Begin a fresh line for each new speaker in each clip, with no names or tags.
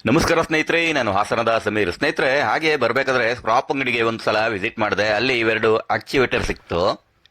ನಮಸ್ಕಾರ ಸ್ನೇಹಿತರೆ, ನಾನು ಹಾಸನದ ಸಮೀರ್. ಸ್ನೇಹಿತರೆ, ಹಾಗೆ ಬರ್ಬೇಕಾದ್ರೆ ಸ್ಕ್ರಾಪ್ ಅಂಗಡಿಗೆ ಒಂದ್ಸಲ ವಿಸಿಟ್ ಮಾಡಿದೆ. ಅಲ್ಲಿ ಇವೆರಡು ಆಕ್ಟಿವೇಟರ್ ಸಿಕ್ತು.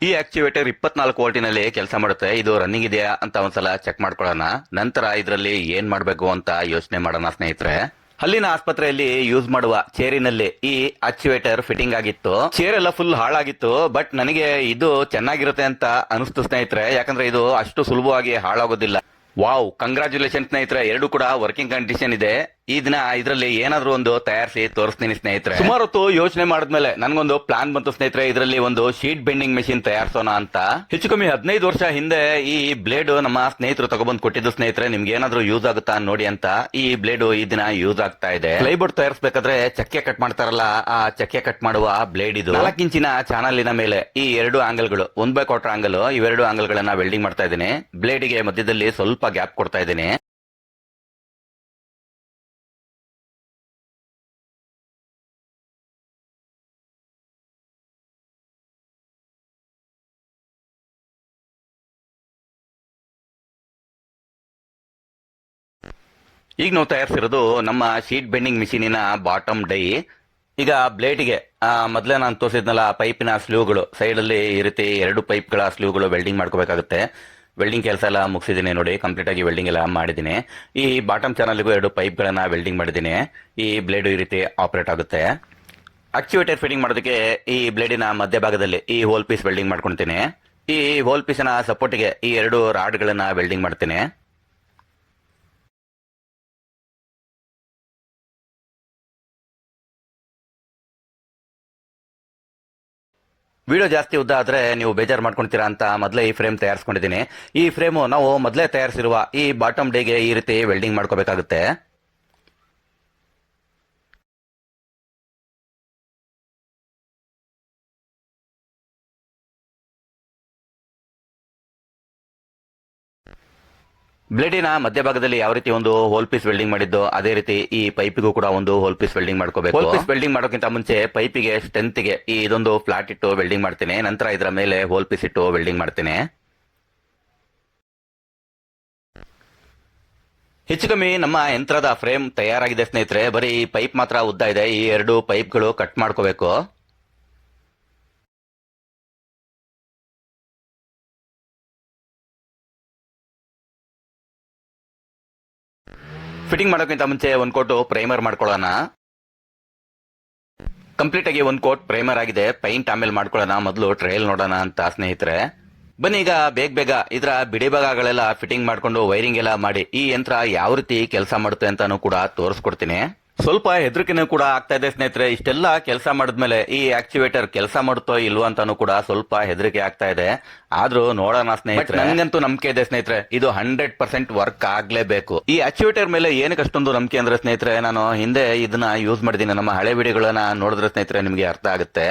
ಈ ಆಕ್ಟಿವೇಟರ್ 24 ವೋಲ್ಟಿನಲ್ಲಿ ಕೆಲಸ ಮಾಡುತ್ತೆ. ಇದು ರನ್ನಿಂಗ್ ಇದೆಯಾ ಅಂತ ಒಂದ್ಸಲ ಚೆಕ್ ಮಾಡ್ಕೊಳ್ಳೋಣ. ನಂತರ ಇದರಲ್ಲಿ ಏನ್ ಮಾಡ್ಬೇಕು ಅಂತ ಯೋಚನೆ ಮಾಡೋಣ ಸ್ನೇಹಿತರೆ. ಅಲ್ಲಿನ ಆಸ್ಪತ್ರೆಯಲ್ಲಿ ಯೂಸ್ ಮಾಡುವ ಚೇರಿನಲ್ಲಿ ಈ ಆಕ್ಟಿವೇಟರ್ ಫಿಟ್ಟಿಂಗ್ ಆಗಿತ್ತು. ಚೇರ್ ಎಲ್ಲ ಫುಲ್ ಹಾಳಾಗಿತ್ತು. ಬಟ್ ನನಗೆ ಇದು ಚೆನ್ನಾಗಿರುತ್ತೆ ಅಂತ ಅನಿಸ್ತು ಸ್ನೇಹಿತರೆ. ಯಾಕಂದ್ರೆ ಇದು ಅಷ್ಟು ಸುಲಭವಾಗಿ ಹಾಳಾಗೋದಿಲ್ಲ. ವಾವ್, ಕಂಗ್ರಾಚುಲೇಷನ್ ಸ್ನೇಹಿತರೆ, ಎರಡು ಕೂಡ ವರ್ಕಿಂಗ್ ಕಂಡೀಷನ್ ಇದೆ. ಈ ದಿನ ಇದರಲ್ಲಿ ಏನಾದ್ರೂ ಒಂದು ತಯಾರಿಸಿ ತೋರಿಸ್ತೀನಿ ಸ್ನೇಹಿತರೆ. ಸುಮಾರು ಹೊತ್ತು ಯೋಚನೆ ಮಾಡಿದ್ಮೇಲೆ ನನ್ಗೊಂದು ಪ್ಲಾನ್ ಬಂತು ಸ್ನೇಹಿತರೆ. ಇದರಲ್ಲಿ ಒಂದು ಶೀಟ್ ಬೆಂಡಿಂಗ್ ಮೆಷಿನ್ ತಯಾರಿಸೋಣ ಅಂತ. ಹೆಚ್ಚು ಕಮ್ಮಿ 15 ವರ್ಷ ಹಿಂದೆ ಈ ಬ್ಲೇಡ್ ನಮ್ಮ ಸ್ನೇಹಿತರು ತಗೊಬಂದು ಕೊಟ್ಟಿದ್ದು ಸ್ನೇಹಿತರೆ. ನಿಮ್ಗೆ ಏನಾದ್ರೂ ಯೂಸ್ ಆಗುತ್ತಾ ನೋಡಿ ಅಂತ ಈ ಬ್ಲೇಡ್ ಈ ದಿನ ಯೂಸ್ ಆಗ್ತಾ ಇದೆ. ಪ್ಲೈಬೋರ್ಡ್ ತಯಾರಿಸಬೇಕಾದ್ರೆ ಚಕ್ಕೆ ಕಟ್ ಮಾಡ್ತಾರಲ್ಲ, ಆ ಚಕ್ಕೆ ಕಟ್ ಮಾಡುವ ಬ್ಲೇಡ್ ಇದು. 4 ಇಂಚಿನ ಚಾನಲಿನ ಮೇಲೆ ಈ ಎರಡು ಆಂಗಲ್ಗಳು 1/4 ಆಂಗಲ್, ಇವೆರಡು ಆಂಗಲ್ ಗಳನ್ನ ವೆಲ್ಡಿಂಗ್ ಮಾಡ್ತಾ ಇದ್ದೀನಿ. ಬ್ಲೇಡ್ಗೆ ಮಧ್ಯದಲ್ಲಿ ಸ್ವಲ್ಪ ಗ್ಯಾಪ್ ಕೊಡ್ತಾ ಇದ್ದೀನಿ. ಈಗ ನಾವು ತಯಾರಿಸಿರೋದು ನಮ್ಮ ಶೀಟ್ ಬೆಂಡಿಂಗ್ ಮಿಷಿನಿನ ಬಾಟಮ್ ಡೈ. ಈಗ ಬ್ಲೇಡ್ಗೆ ಮೊದಲೇ ನಾನು ತೋರಿಸಿದ್ನಲ್ಲ ಪೈಪಿನ ಸ್ಲೂಗಳು, ಸೈಡ್ ಅಲ್ಲಿ ಈ ರೀತಿ 2 ಪೈಪ್ಗಳ ಸ್ಲೂಗಳು ವೆಲ್ಡಿಂಗ್ ಮಾಡ್ಕೋಬೇಕಾಗುತ್ತೆ. ವೆಲ್ಡಿಂಗ್ ಕೆಲಸ ಎಲ್ಲ ಮುಗಿಸಿದ್ದೀನಿ ನೋಡಿ, ಕಂಪ್ಲೀಟ್ ಆಗಿ ವೆಲ್ಡಿಂಗ್ ಎಲ್ಲ ಮಾಡಿದ್ದೀನಿ. ಈ ಬಾಟಮ್ ಚಾನಲ್ಗೂ 2 ಪೈಪ್ಗಳನ್ನ ವೆಲ್ಡಿಂಗ್ ಮಾಡಿದ್ದೀನಿ. ಈ ಬ್ಲೇಡ್ ಈ ರೀತಿ ಆಪರೇಟ್ ಆಗುತ್ತೆ. ಆಕ್ಟಿವೇಟರ್ ಫಿಟ್ಟಿಂಗ್ ಮಾಡೋದಕ್ಕೆ ಈ ಬ್ಲೇಡಿನ ಮಧ್ಯಭಾಗದಲ್ಲಿ ಈ ಹೋಲ್ ಪೀಸ್ ವೆಲ್ಡಿಂಗ್ ಮಾಡ್ಕೊಳ್ತೀನಿ. ಈ ಹೋಲ್ ಪೀಸಿನ ಸಪೋರ್ಟ್ಗೆ ಈ 2 ರಾಡ್ಗಳನ್ನ ವೆಲ್ಡಿಂಗ್ ಮಾಡ್ತೀನಿ. ವಿಡಿಯೋ ಜಾಸ್ತಿ ಉದ್ದ ಆದ್ರೆ ನೀವು ಬೇಜಾರು ಮಾಡ್ಕೊಳ್ತೀರಾ ಅಂತ ಮೊದಲೇ ಈ ಫ್ರೇಮ್ ತಯಾರಿಸ್ಕೊಂಡಿದ್ದೀನಿ. ಈ ಫ್ರೇಮು ನಾವು ಮೊದಲೇ ತಯಾರಿಸಿರುವ ಈ ಬಾಟಮ್ ಡೇಗೆ ಈ ರೀತಿ ವೆಲ್ಡಿಂಗ್ ಮಾಡ್ಕೋಬೇಕಾಗುತ್ತೆ. ಬ್ಲೇಡಿನ ಮಧ್ಯಭಾಗದಲ್ಲಿ ಯಾವ ರೀತಿ ಒಂದು ಹೋಲ್ ಪೀಸ್ ವೆಲ್ಡಿಂಗ್ ಮಾಡಿದ್ದು, ಅದೇ ರೀತಿ ಈ ಪೈಪಿಗೂ ಕೂಡ ಒಂದು ಹೋಲ್ ಪೀಸ್ ವೆಲ್ಡಿಂಗ್ ಮಾಡ್ಕೋಬೇಕು. ಹೋಲ್ ಪೀಸ್ ವೆಲ್ಡಿಂಗ್ ಮಾಡೋಕ್ಕಿಂತ ಮುಂಚೆ ಪೈಪಿಗೆ ಸ್ಟ್ರೆಂತ್ಗೆ ಈ ಇದೊಂದು ಫ್ಲಾಟ್ ಇಟ್ಟು ವೆಲ್ಡಿಂಗ್ ಮಾಡ್ತೀನಿ. ನಂತರ ಇದರ ಮೇಲೆ ಹೋಲ್ ಪೀಸ್ ಇಟ್ಟು ವೆಲ್ಡಿಂಗ್ ಮಾಡ್ತೀನಿ. ಹೆಚ್ಚು ಕಮ್ಮಿ ನಮ್ಮ ಯಂತ್ರದ ಫ್ರೇಮ್ ತಯಾರಾಗಿದೆ ಸ್ನೇಹಿತರೆ. ಬರೀ ಪೈಪ್ ಮಾತ್ರ ಉದ್ದ ಇದೆ. ಈ 2 ಪೈಪ್ಗಳು ಕಟ್ ಮಾಡ್ಕೋಬೇಕು. ಫಿಟ್ಟಿಂಗ್ ಮಾಡೋಕ್ಕಿಂತ ಮುಂಚೆ ಒಂದು ಕೋಟ್ ಪ್ರೈಮರ್ ಮಾಡ್ಕೊಳ್ಳೋಣ. ಕಂಪ್ಲೀಟ್ ಆಗಿ 1 ಕೋಟ್ ಪ್ರೈಮರ್ ಆಗಿದೆ. ಪೈಂಟ್ ಆಮೇಲೆ ಮಾಡ್ಕೊಳ್ಳೋಣ, ಮೊದಲು ಟ್ರಯಲ್ ನೋಡೋಣ ಅಂತ ಸ್ನೇಹಿತರೆ. ಬನ್ನಿ ಈಗ ಬೇಗ ಇದರ ಬಿಡಿ ಭಾಗಗಳೆಲ್ಲ ಫಿಟ್ಟಿಂಗ್ ಮಾಡ್ಕೊಂಡು ವೈರಿಂಗ್ ಎಲ್ಲ ಮಾಡಿ ಈ ಯಂತ್ರ ಯಾವ ರೀತಿ ಕೆಲಸ ಮಾಡುತ್ತೆ ಅಂತಾನು ಕೂಡ ತೋರಿಸ್ಕೊಡ್ತೀನಿ. ಸ್ವಲ್ಪ ಹೆದರಿಕೆನೂ ಕೂಡ ಆಗ್ತಾ ಇದೆ ಸ್ನೇಹಿತರೆ. ಇಷ್ಟೆಲ್ಲ ಕೆಲಸ ಮಾಡಿದ್ಮೇಲೆ ಈ ಆಕ್ಟಿವೇಟರ್ ಕೆಲಸ ಮಾಡುತ್ತೋ ಇಲ್ವೋ ಅಂತಾನು ಕೂಡ ಸ್ವಲ್ಪ ಹೆದರಿಕೆ ಆಗ್ತಾ ಇದೆ. ಆದ್ರೂ ನೋಡೋಣ ಸ್ನೇಹಿತರೆ. ನನಗಂತೂ ನಂಬಿಕೆ ಇದೆ ಸ್ನೇಹಿತರೆ, ಇದು 100% ವರ್ಕ್ ಆಗ್ಲೇಬೇಕು. ಈ ಆಕ್ಟಿವೇಟರ್ ಮೇಲೆ ಏನಕ್ಕೆ ಅಷ್ಟೊಂದು ನಂಬಿಕೆ ಅಂದ್ರೆ ಸ್ನೇಹಿತರೆ, ನಾನು ಹಿಂದೆ ಇದನ್ನ ಯೂಸ್ ಮಾಡಿದ್ದೀನಿ. ನಮ್ಮ ಹಳೆ ವಿಡಿಯೋಗಳನ್ನ ನೋಡಿದ್ರೆ ಸ್ನೇಹಿತರೆ ನಿಮಗೆ ಅರ್ಥ ಆಗುತ್ತೆ.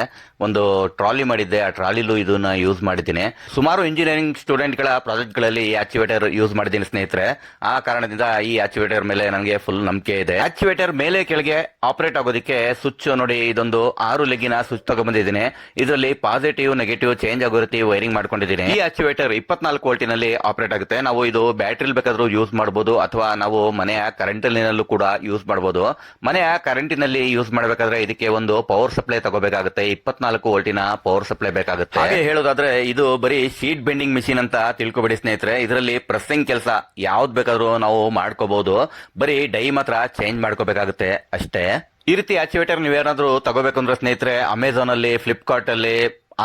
ಒಂದು ಟ್ರಾಲಿ ಮಾಡಿದ್ದೆ, ಆ ಟ್ರಾಲಿಲೂ ಇದನ್ನ ಯೂಸ್ ಮಾಡಿದ್ದೀನಿ. ಸುಮಾರು ಇಂಜಿನಿಯರಿಂಗ್ ಸ್ಟೂಡೆಂಟ್ ಗಳ ಪ್ರಾಜೆಕ್ಟ್ ಗಳಲ್ಲಿ ಈ ಆಕ್ಟಿವೇಟರ್ ಯೂಸ್ ಮಾಡಿದ್ದೀನಿ ಸ್ನೇಹಿತರೆ. ಆ ಕಾರಣದಿಂದ ಈ ಆಕ್ಟಿವೇಟರ್ ಮೇಲೆ ನನಗೆ ಫುಲ್ ನಂಬಿಕೆ ಇದೆ. ಆಕ್ಟಿವೇಟರ್ ಮೇಲೆ ಕೆಳಗೆ ಆಪರೇಟ್ ಆಗೋದಕ್ಕೆ ಸ್ವಿಚ್ ನೋಡಿ, ಇದೊಂದು 6 ಲೆಗ್ಗಿನ ಸ್ವಿಚ್ ತಗೊಂಡ್ಬಂದಿದ್ದೀನಿ. ಇದರಲ್ಲಿ ಪಾಸಿಟಿವ್ ನೆಗೆಟಿವ್ ಚೇಂಜ್ ಆಗೋ ರೀತಿ ವೈರಿಂಗ್ ಮಾಡ್ಕೊಂಡಿದ್ದೀನಿ. ಈ ಆಕ್ಟಿವೇಟರ್ 24 ವೋಲ್ಟಿನಲ್ಲಿ ಆಪರೇಟ್ ಆಗುತ್ತೆ. ನಾವು ಇದು ಬ್ಯಾಟರಿ ಬೇಕಾದ್ರೂ ಯೂಸ್ ಮಾಡಬಹುದು, ಅಥವಾ ನಾವು ಮನೆಯ ಕರೆಂಟಿನಲ್ಲೂ ಕೂಡ ಯೂಸ್ ಮಾಡಬಹುದು. ಮನೆಯ ಕರೆಂಟಿನಲ್ಲಿ ಯೂಸ್ ಮಾಡಬೇಕಾದ್ರೆ ಇದಕ್ಕೆ ಒಂದು ಪವರ್ ಸಪ್ಲೈ ತಗೋಬೇಕಾಗುತ್ತೆ. 24 ವೋಲ್ಟಿನ ಪವರ್ ಸಪ್ಲೈ ಬೇಕಾಗುತ್ತೆ. ಹಾಗೆ ಹೇಳೋದಾದ್ರೆ ಇದು ಬರೀ ಶೀಟ್ ಬೆಂಡಿಂಗ್ ಮಿಷಿನ್ ಅಂತ ತಿಳ್ಕೊಬೇಡಿ ಸ್ನೇಹಿತರೆ. ಇದರಲ್ಲಿ ಪ್ರೆಸ್ಸಿಂಗ್ ಕೆಲಸ ಯಾವ್ದು ಬೇಕಾದ್ರೂ ನಾವು ಮಾಡ್ಕೋಬಹುದು. ಬರೀ ಡೈ ಮಾತ್ರ ಚೇಂಜ್ ಮಾಡ್ಕೋಬೇಕಾಗುತ್ತೆ ಅಷ್ಟೇ. ಈ ರೀತಿ ಆಕ್ಟಿವೇಟರ್ ನೀವೇನಾದ್ರೂ ತಗೋಬೇಕಂದ್ರೆ ಸ್ನೇಹಿತರೆ, ಅಮೆಝಾನ್ ಅಲ್ಲಿ, ಫ್ಲಿಪ್ಕಾರ್ಟ್ ಅಲ್ಲಿ,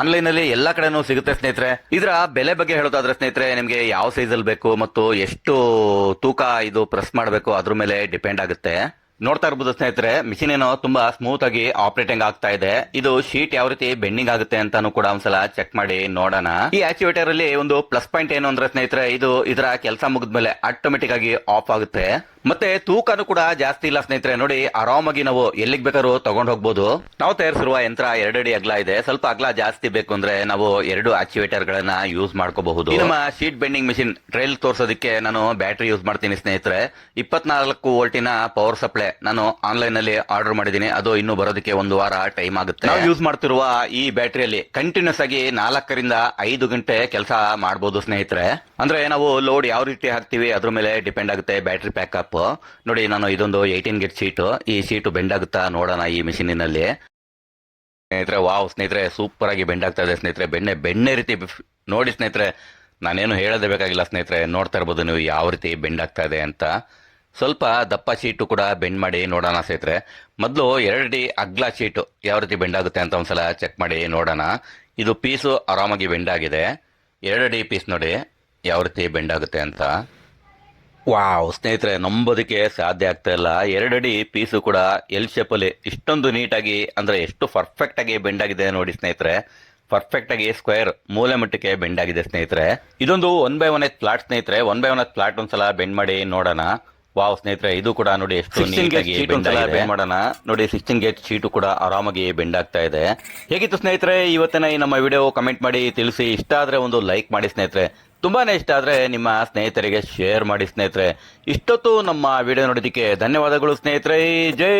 ಆನ್ಲೈನ್ ಅಲ್ಲಿ ಎಲ್ಲಾ ಕಡೆನೂ ಸಿಗುತ್ತೆ ಸ್ನೇಹಿತರೆ. ಇದರ ಬೆಲೆ ಬಗ್ಗೆ ಹೇಳೋದಾದ್ರೆ ಸ್ನೇಹಿತರೆ, ನಿಮಗೆ ಯಾವ ಸೈಜ್ ಅಲ್ಲಿ ಬೇಕು ಮತ್ತು ಎಷ್ಟು ತೂಕ ಇದು ಪ್ರೆಸ್ ಮಾಡಬೇಕು ಅದ್ರ ಮೇಲೆ ಡಿಪೆಂಡ್ ಆಗುತ್ತೆ. ನೋಡ್ತಾ ಇರಬಹುದು ಸ್ನೇಹಿತರೆ, ಮಿಷಿನ್ ಏನೋ ತುಂಬಾ ಸ್ಮೂತ್ ಆಗಿ ಆಪರೇಟಿಂಗ್ ಆಗ್ತಾ ಇದೆ. ಇದು ಶೀಟ್ ಯಾವ ರೀತಿ ಬೆಂಡಿಂಗ್ ಆಗುತ್ತೆ ಅಂತಾನು ಕೂಡ ಒಂದ್ಸಲ ಚೆಕ್ ಮಾಡಿ ನೋಡೋಣ. ಈ ಆಕ್ಟಿವೇಟರ್ ಅಲ್ಲಿ ಒಂದು ಪ್ಲಸ್ ಪಾಯಿಂಟ್ ಏನು ಅಂದ್ರೆ ಸ್ನೇಹಿತರೆ, ಇದು ಇದರ ಕೆಲಸ ಮುಗಿದ್ಮೇಲೆ ಆಟೋಮೆಟಿಕ್ ಆಗಿ ಆಫ್ ಆಗುತ್ತೆ. ಮತ್ತೆ ತೂಕನು ಕೂಡ ಜಾಸ್ತಿ ಇಲ್ಲ ಸ್ನೇಹಿತರೆ. ನೋಡಿ, ಆರಾಮಾಗಿ ನಾವು ಎಲ್ಲಿಗೆ ಬೇಕಾದ್ರೂ ತಗೊಂಡ್ ಹೋಗ್ಬೋದು. ನಾವು ತಯಾರಿಸಿರುವ ಯಂತ್ರ 2 ಅಡಿ ಅಗಲ ಇದೆ. ಸ್ವಲ್ಪ ಅಗಲ ಜಾಸ್ತಿ ಬೇಕು ಅಂದ್ರೆ ನಾವು 2 ಆಕ್ಟಿವೇಟರ್ ಗಳನ್ನ ಯೂಸ್ ಮಾಡ್ಕೋಬಹುದು. ನಮ್ಮ ಶೀಟ್ ಬೆಂಡಿಂಗ್ ಮಿಷಿನ್ ಟ್ರೈಲ್ ತೋರಿಸೋದಕ್ಕೆ ನಾನು ಬ್ಯಾಟರಿ ಯೂಸ್ ಮಾಡ್ತೀನಿ ಸ್ನೇಹಿತರೆ. 24 ವೋಲ್ಟಿನ ಪವರ್ ಸಪ್ಲೈ ನಾನು ಆನ್ಲೈನ್ ಅಲ್ಲಿ ಆರ್ಡರ್ ಮಾಡಿದ್ದೀನಿ. ಅದು ಇನ್ನು ಬರೋದಕ್ಕೆ 1 ವಾರ ಟೈಮ್ ಆಗುತ್ತೆ. ನಾವು ಯೂಸ್ ಮಾಡ್ತಿರುವ ಈ ಬ್ಯಾಟರಿಯಲ್ಲಿ ಕಂಟಿನ್ಯೂಸ್ ಆಗಿ 4 ರಿಂದ 5 ಗಂಟೆ ಕೆಲಸ ಮಾಡಬಹುದು ಸ್ನೇಹಿತರೆ. ಅಂದ್ರೆ ನಾವು ಲೋಡ್ ಯಾವ ರೀತಿ ಹಾಕ್ತಿವಿ ಅದ್ರ ಮೇಲೆ ಡಿಪೆಂಡ್ ಆಗುತ್ತೆ ಬ್ಯಾಟರಿ ಪ್ಯಾಕಪ್. ಸೆಟಪ್. ನೋಡಿ ನಾನು ಇದೊಂದು 18 ಗೇಟ್ ಶೀಟು. ಈ ಶೀಟು ಬೆಂಡ್ ಆಗುತ್ತಾ ನೋಡೋಣ ಈ ಮಿಷಿನಿನಲ್ಲಿ. ಸ್ನೇಹಿತರೆ ವಾವ್ ಸ್ನೇಹಿತರೆ, ಸೂಪರ್ ಆಗಿ ಬೆಂಡ್ ಆಗ್ತಾ ಇದೆ ಸ್ನೇಹಿತರೆ. ಬೆಣ್ಣೆ ರೀತಿ ನೋಡಿ ಸ್ನೇಹಿತರೆ, ನಾನೇನು ಹೇಳೋದೇ ಬೇಕಾಗಿಲ್ಲ ಸ್ನೇಹಿತರೆ. ನೋಡ್ತಾ ಇರ್ಬೋದು ನೀವು ಯಾವ ರೀತಿ ಬೆಂಡ್ ಆಗ್ತಾ ಇದೆ ಅಂತ. ಸ್ವಲ್ಪ ದಪ್ಪ ಶೀಟು ಕೂಡ ಬೆಂಡ್ ಮಾಡಿ ನೋಡೋಣ ಸ್ನೇಹಿತರೆ. ಮೊದಲು 2 ಅಡಿ ಅಗ್ಲ ಶೀಟು ಯಾವ ರೀತಿ ಬೆಂಡ್ ಆಗುತ್ತೆ ಅಂತ ಒಂದ್ಸಲ ಚೆಕ್ ಮಾಡಿ ನೋಡೋಣ. ಇದು ಪೀಸು ಆರಾಮಾಗಿ ಬೆಂಡ್ ಆಗಿದೆ. 2 ಅಡಿ ಪೀಸ್ ನೋಡಿ ಯಾವ ರೀತಿ ಬೆಂಡ್ ಆಗುತ್ತೆ ಅಂತ. ವಾವ್ ಸ್ನೇಹಿತರೆ, ನಂಬೋದಕ್ಕೆ ಸಾಧ್ಯ ಆಗ್ತಾ ಇಲ್ಲ. 2 ಅಡಿ ಪೀಸು ಕೂಡ ಎಲ್ ಶೇಪಲ್ಲಿ ಇಷ್ಟೊಂದು ನೀಟಾಗಿ, ಅಂದ್ರೆ ಎಷ್ಟು ಪರ್ಫೆಕ್ಟ್ ಆಗಿ ಬೆಂಡ್ ಆಗಿದೆ ನೋಡಿ ಸ್ನೇಹಿತರೆ. ಪರ್ಫೆಕ್ಟ್ ಆಗಿ ಸ್ಕ್ವೇರ್ ಮೂಲೆ ಮಟ್ಟಕ್ಕೆ ಬೆಂಡ್ ಆಗಿದೆ ಸ್ನೇಹಿತರೆ. ಇದೊಂದು 1/1 ಫ್ಲಾಟ್ ಸ್ನೇಹಿತರೆ. 1/1 ಫ್ಲಾಟ್ ಒಂದ್ಸಲ ಬೆಂಡ್ ಮಾಡಿ ನೋಡೋಣ. ವಾವ್ ಸ್ನೇಹಿತರೆ, ಇದು ಕೂಡ ನೋಡಿ ಎಷ್ಟು ನೀಟಾಗಿ ಬೆಂಡ್ ಮಾಡೋಣ. ನೋಡಿ 16 ಗೇಟ್ ಶೀಟು ಕೂಡ ಆರಾಮಾಗಿ ಬೆಂಡ್ ಆಗ್ತಾ ಇದೆ. ಹೇಗಿತ್ತು ಸ್ನೇಹಿತರೆ ಇವತ್ತಿನ ಈ ನಮ್ಮ ವಿಡಿಯೋ? ಕಮೆಂಟ್ ಮಾಡಿ ತಿಳಿಸಿ. ಇಷ್ಟ ಆದ್ರೆ ಒಂದು ಲೈಕ್ ಮಾಡಿ ಸ್ನೇಹಿತರೆ. ತುಂಬಾನೇ ಇಷ್ಟ ಆದ್ರೆ ನಿಮ್ಮ ಸ್ನೇಹಿತರಿಗೆ ಶೇರ್ ಮಾಡಿ ಸ್ನೇಹಿತರೆ. ಇಷ್ಟೊತ್ತು ನಮ್ಮ ವಿಡಿಯೋ ನೋಡೋದಕ್ಕೆ ಧನ್ಯವಾದಗಳು ಸ್ನೇಹಿತರೆ. ಜೈ